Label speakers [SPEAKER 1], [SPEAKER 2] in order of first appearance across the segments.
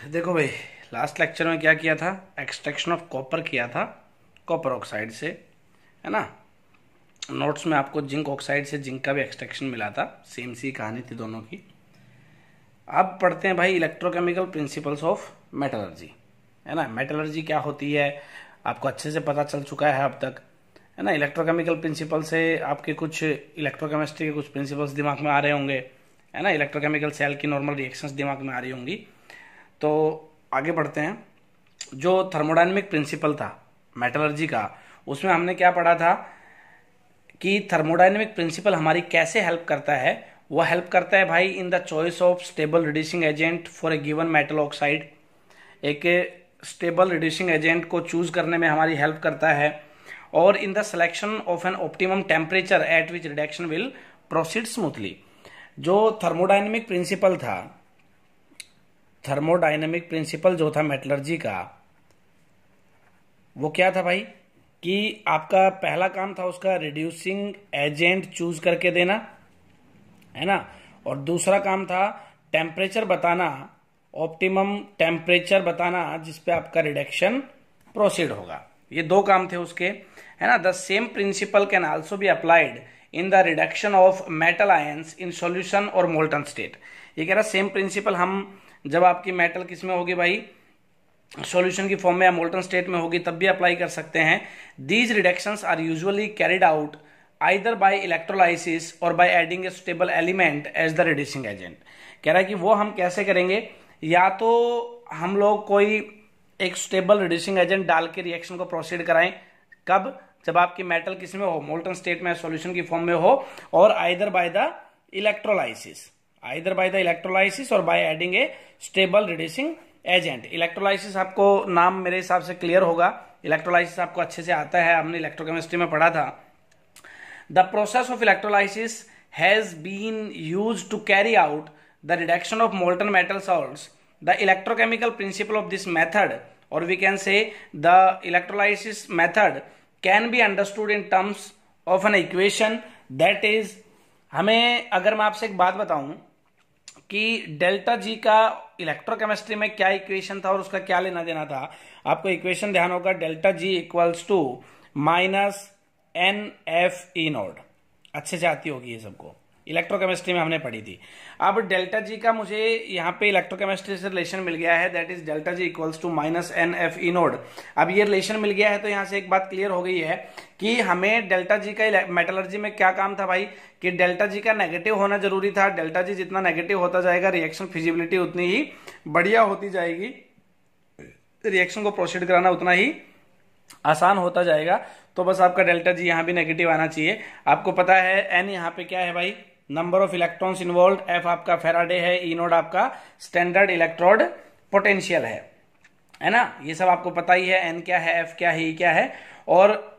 [SPEAKER 1] देखो भाई, last lecture में क्या किया था, एक्सट्रैक्शन ऑफ कॉपर किया था कॉपर ऑक्साइड से, है ना। नोट्स में आपको जिंक ऑक्साइड से जिंक का भी एक्सट्रैक्शन मिला था, सेम सी कहानी थी दोनों की। अब पढ़ते हैं भाई इलेक्ट्रोकेमिकल प्रिंसिपल्स ऑफ मेटलर्जी, है ना। मेटलर्जी क्या होती है आपको अच्छे से पता चल चुका है अब तक, है ना। इलेक्ट्रोकेमिकल प्रिंसिपल से आपके कुछ इलेक्ट्रोकेमिस्ट्री के कुछ प्रिंसिपल्स दिमाग में आ रहे होंगे, है ना। इलेक्ट्रोकेमिकल सेल की नॉर्मल रिएक्शंस दिमाग में आ रही होंगी। तो आगे बढ़ते हैं। जो थर्मोडायनेमिक प्रिंसिपल था मेटलर्जी का, उसमें हमने क्या पढ़ा था कि थर्मोडायनेमिक प्रिंसिपल हमारी कैसे हेल्प करता है। वो हेल्प करता है भाई in the choice of stable reducing agent for a given metal oxide. एक स्टेबल रिड्यूसिंग एजेंट को चूज करने में हमारी हेल्प करता है, और in the selection of an optimum temperature at which reduction will proceed smoothly. जो थर्मोडायनेमिक प्रिंसिपल था, थर्मोडायनेमिक प्रिंसिपल जो था मेटलर्जी का, वो क्या था भाई कि आपका पहला काम था उसका रिड्यूसिंग एजेंट चूज करके देना, है ना। और दूसरा काम था टेम्परेचर बताना, ऑप्टिमम टेम्परेचर बताना जिस पे आपका रिडक्शन प्रोसीड होगा। ये दो काम थे उसके, है ना। The same principle can also be applied in the reduction of metal ions in solution और मोल्टन स्टेट। ये कह रहा सेम प्रिंसिपल हम जब आपकी मेटल किस में होगी भाई, सॉल्यूशन की फॉर्म में या मोल्टन स्टेट में होगी, तब भी अप्लाई कर सकते हैं। These reductions are usually carried out either by electrolysis और by adding a stable element as the reducing agent. कह रहा है कि वो हम कैसे करेंगे, या तो हम लोग कोई एक स्टेबल रिड्यूसिंग एजेंट डाल के रिएक्शन को प्रोसीड कराएं। कब? जब आपकी मेटल किस में हो, मोल्टन स्टेट में, सॉल्यूशन की फॉर्म में हो, और either by the electrolysis, either by the electrolysis और by adding a stable reducing agent. Electrolysis आपको नाम मेरे हिसाब से क्लियर होगा, इलेक्ट्रोलाइसिस आपको अच्छे से आता है, हमने इलेक्ट्रोकेमिस्ट्री में पढ़ा था। The process of electrolysis has been used to carry out the reduction of molten metal salts. The electrochemical principle of this method, और we can say the electrolysis method can be understood in terms of an equation that is, हमें अगर मैं आपसे एक बात बताऊं कि delta G का इलेक्ट्रोकेमिस्ट्री में क्या इक्वेशन था और उसका क्या लेना देना था, आपको इक्वेशन ध्यान होगा, delta G equals to minus n F E naught. अच्छे से आती होगी ये सबको, इलेक्ट्रोकेमिस्ट्री में हमने पढ़ी थी। अब डेल्टा जी का मुझे यहाँ पे इलेक्ट्रोकेमिस्ट्री से रिलेशन मिल गया है, that is delta G equals to minus n F E naught. अब ये रिलेशन मिल गया है तो यहाँ से एक बात क्लियर हो गई है कि हमें डेल्टा जी का मेटलर्जी में क्या काम था भाई, कि डेल्टा जी का नेगेटिव होना जरूरी था। डेल्टा जी जितना नेगेटिव होता जाएगा रिएक्शन फिजिबिलिटी उतनी ही बढ़िया होती जाएगी, रिएक्शन को प्रोसीड कराना उतना ही आसान होता जाएगा। तो बस आपका डेल्टा जी यहाँ भी नेगेटिव आना चाहिए। आपको पता है एन यहाँ पे क्या है भाई, number of electrons involve, F आपका फेराडे है, ई नोड आपका स्टैंडर्ड इलेक्ट्रोड पोटेंशियल है ना। ये सब आपको पता ही है, एन क्या है, एफ क्या है, ई क्या है। और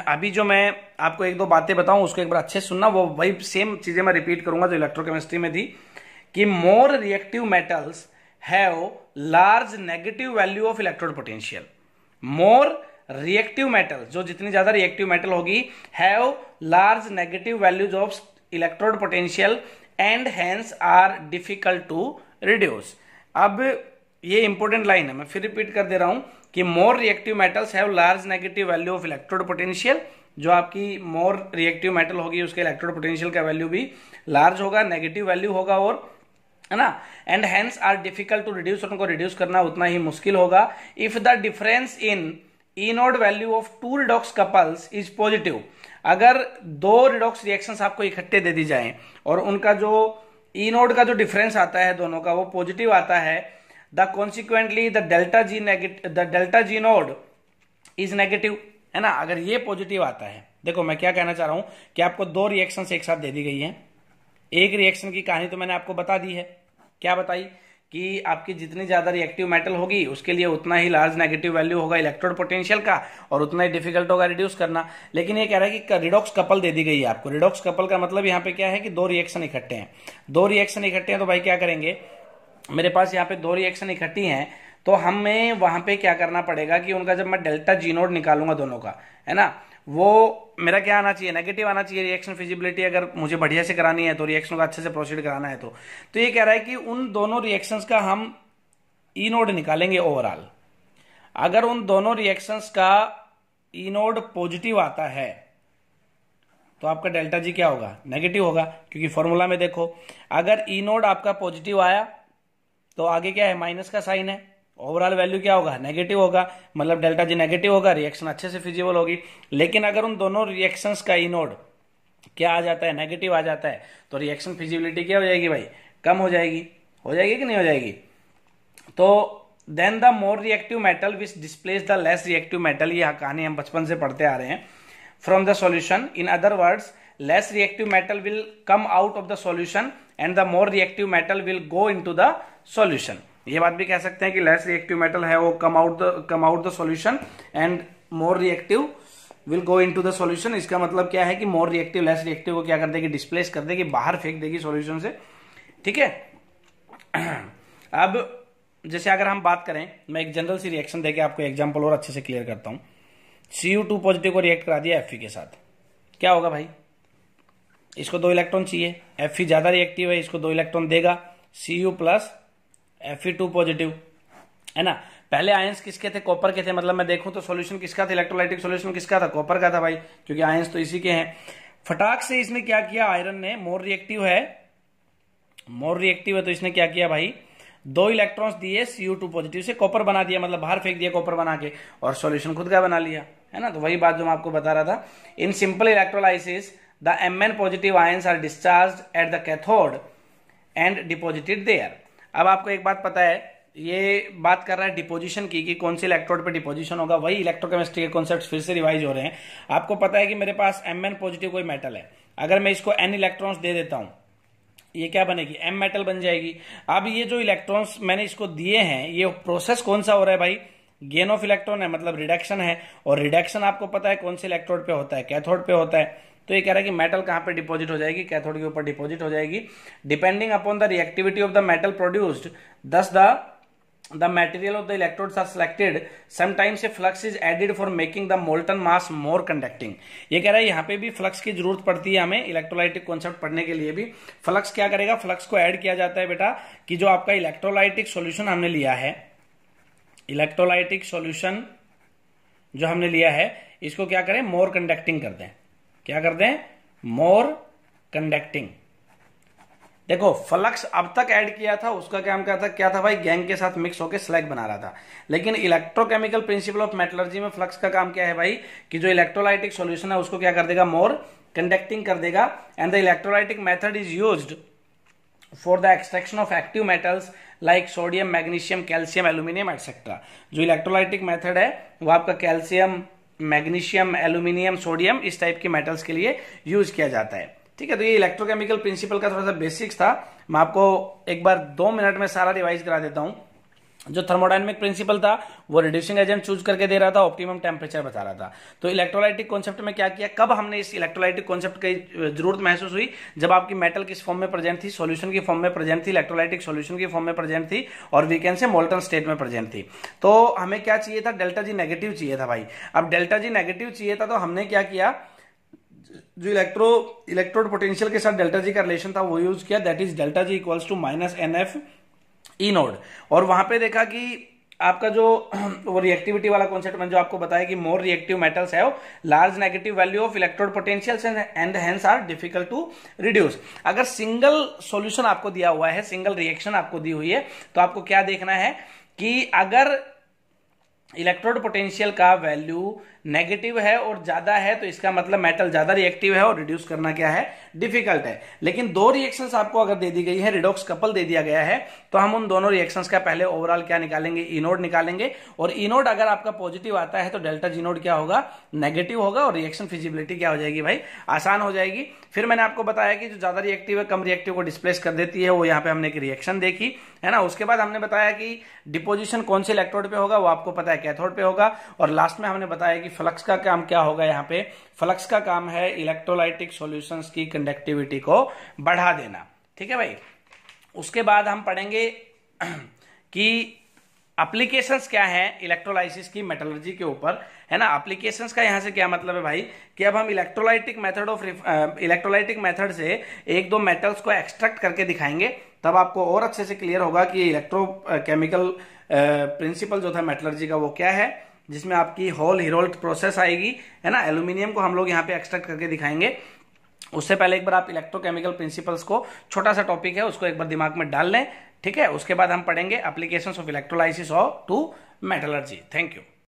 [SPEAKER 1] अभी जो मैं आपको एक दो बातें बताऊं उसको एक बार अच्छे से सुनना, वो वही सेम चीजें मैं रिपीट करूंगा जो इलेक्ट्रोकेमिस्ट्री में थी, कि more reactive metals have large negative value of electrode potential. More reactive metal, जो जितनी ज्यादा रिएक्टिव मेटल होगी, have large negative values of electrode potential and hence are difficult to reduce. अब ये इंपॉर्टेंट लाइन है, मैं फिर रिपीट कर दे रहा हूं कि more reactive metals have large negative value of electrode potential. जो आपकी मोर रिएक्टिव मेटल होगी उसके इलेक्ट्रोड पोटेंशियल का वैल्यू भी लार्ज होगा, नेगेटिव वैल्यू होगा, और है ना। And hence are difficult to reduce, उनको रिड्यूस करना उतना ही मुश्किल होगा। If the difference in E naught value of two redox couples is positive, अगर दो रिडॉक्स रिएक्शंस आपको इकट्ठे दे दी जाएं और उनका जो ई नोड का जो डिफरेंस आता है दोनों का वो पॉजिटिव आता है, the consequently the delta G node is negative, है ना। अगर ये पॉजिटिव आता है, देखो मैं क्या कहना चाह रहा हूं कि आपको दो रिएक्शंस एक साथ दे दी गई हैं। एक रिएक्शन की कहानी तो मैंने आपको बता दी है, क्या बताई, कि आपकी जितनी ज्यादा रिएक्टिव मेटल होगी उसके लिए उतना ही लार्ज नेगेटिव वैल्यू होगा इलेक्ट्रोड पोटेंशियल का, और उतना ही डिफिकल्ट होगा रिड्यूस करना। लेकिन ये कह रहा है कि रिडॉक्स कपल दे दी गई है आपको। रिडॉक्स कपल का मतलब यहाँ पे क्या है कि दो रिएक्शन इकट्ठे हैं, दो रिएक्शन इकट्ठे हैं, तो भाई क्या करेंगे, मेरे पास यहाँ पे दो रिएक्शन इकट्ठी हैं, तो हमें वहां पे क्या करना पड़ेगा कि उनका जब मैं डेल्टा जी नोड निकालूंगा दोनों का, है ना, वो मेरा क्या आना चाहिए, नेगेटिव आना चाहिए। रिएक्शन फिजिबिलिटी अगर मुझे बढ़िया से करानी है तो, रिएक्शन को अच्छे से प्रोसीड कराना है तो ये कह रहा है कि उन दोनों रिएक्शंस का हम ई नोड निकालेंगे ओवरऑल। अगर उन दोनों रिएक्शंस का ई नोड पॉजिटिव आता है तो आपका डेल्टा जी क्या होगा, नेगेटिव होगा, क्योंकि फॉर्मूला में देखो अगर ई नोड आपका पॉजिटिव आया तो आगे क्या है, माइनस का साइन है, ओवरऑल वैल्यू क्या होगा, नेगेटिव होगा, मतलब डेल्टा जी नेगेटिव होगा, रिएक्शन अच्छे से फिजिबल होगी। लेकिन अगर उन दोनों रिएक्शंस का ई नोड क्या आ जाता है, नेगेटिव आ जाता है, तो रिएक्शन फिजिबिलिटी क्या हो जाएगी भाई, कम हो जाएगी कि नहीं हो जाएगी। तो then the more reactive metal which displace the less reactive metal, ये कहानी हम बचपन से पढ़ते आ रहे हैं, from the solution. In other words less reactive metal will come out of the solution and the more reactive metal will go into the solution. ये बात भी कह सकते हैं कि लेस रिएक्टिव मेटल है वो come out the solution and more reactive will go into the solution. इसका मतलब क्या है कि मोर रिएक्टिव लेस रिएक्टिव को क्या कर देगी, डिस्प्लेस कर देगी, बाहर फेंक देगी सॉल्यूशन से, ठीक है। अब जैसे अगर हम बात करें, मैं एक जनरल सी रिएक्शन देके आपको एग्जांपल और अच्छे से क्लियर करता हूं। Cu2 पॉजिटिव को रिएक्ट करा दिया Fe के साथ, क्या होगा भाई, इसको 2 इलेक्ट्रॉन चाहिए, Fe ज्यादा रिएक्टिव है, इसको 2 इलेक्ट्रॉन देगा, Cu प्लस Fe2 पॉजिटिव, है ना। पहले आयंस किसके थे, कॉपर के थे, मतलब मैं देखूं तो सॉल्यूशन किसका था, इलेक्ट्रोलाइटिक सॉल्यूशन किसका था, कॉपर का था भाई, क्योंकि आयंस तो इसी के हैं। फटाक से इसने क्या किया, आयरन ने, मोर रिएक्टिव है तो इसने क्या किया भाई, 2 इलेक्ट्रॉन्स दिए Cu2 पॉजिटिव से, कॉपर बना दिया, मतलब बाहर फेंक दिया कॉपर बना के, और सॉल्यूशन खुद का बना लिया, है ना। तो वही बात जो मैं आपको बता रहा था, in simple electrolysis the Mn positive ions are discharged at the cathode and deposited there. अब आपको एक बात पता है, ये बात कर रहा है डिपोजिशन की, कि कौन से इलेक्ट्रोड पे डिपोजिशन होगा, वही इलेक्ट्रोकेमिस्ट्री के कॉन्सेप्ट फिर से रिवाइज हो रहे हैं। आपको पता है कि मेरे पास Mn पॉजिटिव कोई मेटल है, अगर मैं इसको n इलेक्ट्रॉन्स दे देता हूं, ये क्या बनेगी, m मेटल बन जाएगी। अब ये जो इलेक्ट्रॉन्स मैंने इसको दिए हैं, ये प्रोसेस कौन सा हो रहा है भाई, गेन ऑफ इलेक्ट्रॉन है, मतलब रिडक्शन है, और रिडक्शन आपको पता है कौन से इलेक्ट्रोड पे होता है, कैथोड पे होता है। तो ये कह रहा है कि मेटल कहां पे डिपॉजिट हो जाएगी, कैथोड के ऊपर डिपॉजिट हो जाएगी, depending upon the reactivity of the metal produced, दस the material of the electrodes are selected. Sometimes a flux is added for making the molten mass more conducting. ये कह रहा है यहाँ पे भी फ्लक्स की जरूरत पड़ती है हमें, इलेक्ट्रोलाइटिक कॉन्सेप्ट पढ़ने के लिए भी फ्लक्स क्या करेगा, फ्लक्स को ऐड किया जाता है बेटा, कि जो आपका इलेक्ट्रोलाइटिक सॉल्यूशन हमने लिया है, इलेक्ट्रोलाइटिक सॉल्यूशन जो हमने लिया है, इसको क्या करें, मोर कंडक्टिंग कर दें। क्या कर दें, मोर कंडक्टिंग। देखो फ्लक्स अब तक ऐड किया था, उसका काम क्या था भाई, गैंग के साथ मिक्स होकर स्लैग बना रहा था। लेकिन इलेक्ट्रोकेमिकल प्रिंसिपल ऑफ मेटलर्जी में फ्लक्स का काम क्या है भाई, कि जो इलेक्ट्रोलाइटिक सॉल्यूशन है उसको क्या कर देगा, मोर कंडक्टिंग कर देगा। And the electrolytic method is used for the extraction of active metals like sodium, magnesium, calcium, aluminium etcetera. जो इलेक्ट्रोलाइटिक मेथड है वो आपका कैल्शियम, मैग्नीशियम, एल्यूमिनियम, सोडियम, इस टाइप के मेटल्स के लिए यूज किया जाता है, ठीक है। तो ये इलेक्ट्रोकेमिकल प्रिंसिपल का थोड़ा सा बेसिक्स था, मैं आपको एक बार 2 मिनट में सारा रिवाइज करा देता हूं। जो थर्मोडायनेमिक प्रिंसिपल था वो रिड्यूसिंग एजेंट चूज करके दे रहा था, ऑप्टिमम टेम्परेचर बता रहा था। तो इलेक्ट्रोलाइटिक कॉन्सेप्ट में क्या किया, कब हमने इस इलेक्ट्रोलाइटिक कॉन्सेप्ट की जरूरत महसूस हुई, जब आपकी मेटल किस फॉर्म में प्रेजेंट थी, सॉल्यूशन की फॉर्म में प्रेजेंट थी, इलेक्ट्रोलाइटिक सॉल्यूशन की फॉर्म में प्रेजेंट थी, और वीकेंड से मोल्टन स्टेट में प्रेजेंट थी। तो हमें क्या चाहिए था, डेल्टा जी नेगेटिव चाहिए था भाई। अब डेल्टा जी नेगेटिव चाहिए था तो हमने क्या किया, जो इलेक्ट्रोड पोटेंशियल के साथ डेल्टा जी का रिलेशन था वो यूज किया, that is delta G equals to minus NF E naught. और वहां पे देखा कि आपका जो वो रिएक्टिविटी वाला कॉन्सेप्ट मैंने जो आपको बताया कि more reactive metals have large negative value of electrode potentials and hence are difficult to reduce. अगर सिंगल सॉल्यूशन आपको दिया हुआ है, सिंगल रिएक्शन आपको दी हुई है, तो आपको क्या देखना है कि अगर इलेक्ट्रोड पोटेंशियल का वैल्यू नेगेटिव है और ज्यादा है तो इसका मतलब मेटल ज्यादा रिएक्टिव है और रिड्यूस करना क्या है, डिफिकल्ट है। लेकिन 2 रिएक्शंस आपको अगर दे दी गई है, रिडॉक्स कपल दे दिया गया है, तो हम उन दोनों रिएक्शंस का पहले ओवरऑल क्या निकालेंगे, ई नोड निकालेंगे। और ई नोड अगर आपका पॉजिटिव आता है तो डेल्टा जी नोड क्या होगा, नेगेटिव होगा, और रिएक्शन फिजिबिलिटी क्या हो जाएगी भाई, आसान हो जाएगी। फिर मैंने आपको बताया कि जो ज्यादा रिएक्टिव है कम रिएक्टिव को डिस्प्लेस कर देती है, वो यहाँ पे हमने एक रिएक्शन देखी है ना। उसके बाद हमने बताया कि डिपोजिशन कौन से इलेक्ट्रोड पे होगा, वो आपको पता है कैथोड पे होगा। और लास्ट में हमने बताया कि फ्लक्स का काम क्या होगा, यहाँ पे फ्लक्स का काम है इलेक्ट्रोलाइटिक सॉल्यूशंस की कंडक्टिविटी को बढ़ा देना, ठीक है भाई। उसके बाद हम पढ़ेंगे कि एप्लीकेशंस क्या हैं इलेक्ट्रोलाइसिस की मेटलर्जी के ऊपर, है ना। एप्लीकेशंस का यहां से क्या मतलब है भाई, कि अब हम इलेक्ट्रोलाइटिक मेथड से 1-2 मेटल्स को एक्सट्रैक्ट करके दिखाएंगे, तब आपको और अच्छे से क्लियर होगा कि इलेक्ट्रोकेमिकल प्रिंसिपल जो था मेटलर्जी का वो क्या है, जिसमें आपकी होल हीरोल्ट प्रोसेस आएगी, है ना। एल्यूमिनियम को हम लोग यहाँ पे एक्सट्रैक्ट करके दिखाएंगे। उससे पहले एक बार आप इलेक्ट्रोकेमिकल प्रिंसिपल्स को, छोटा सा टॉपिक है, उसको एक बार दिमाग में डाल लें, ठीक है। उसके बाद हम पढ़ेंगे एप्लीकेशंस ऑफ इलेक्ट्रोलाइसिस और टू मेटलर्जी। Thank you.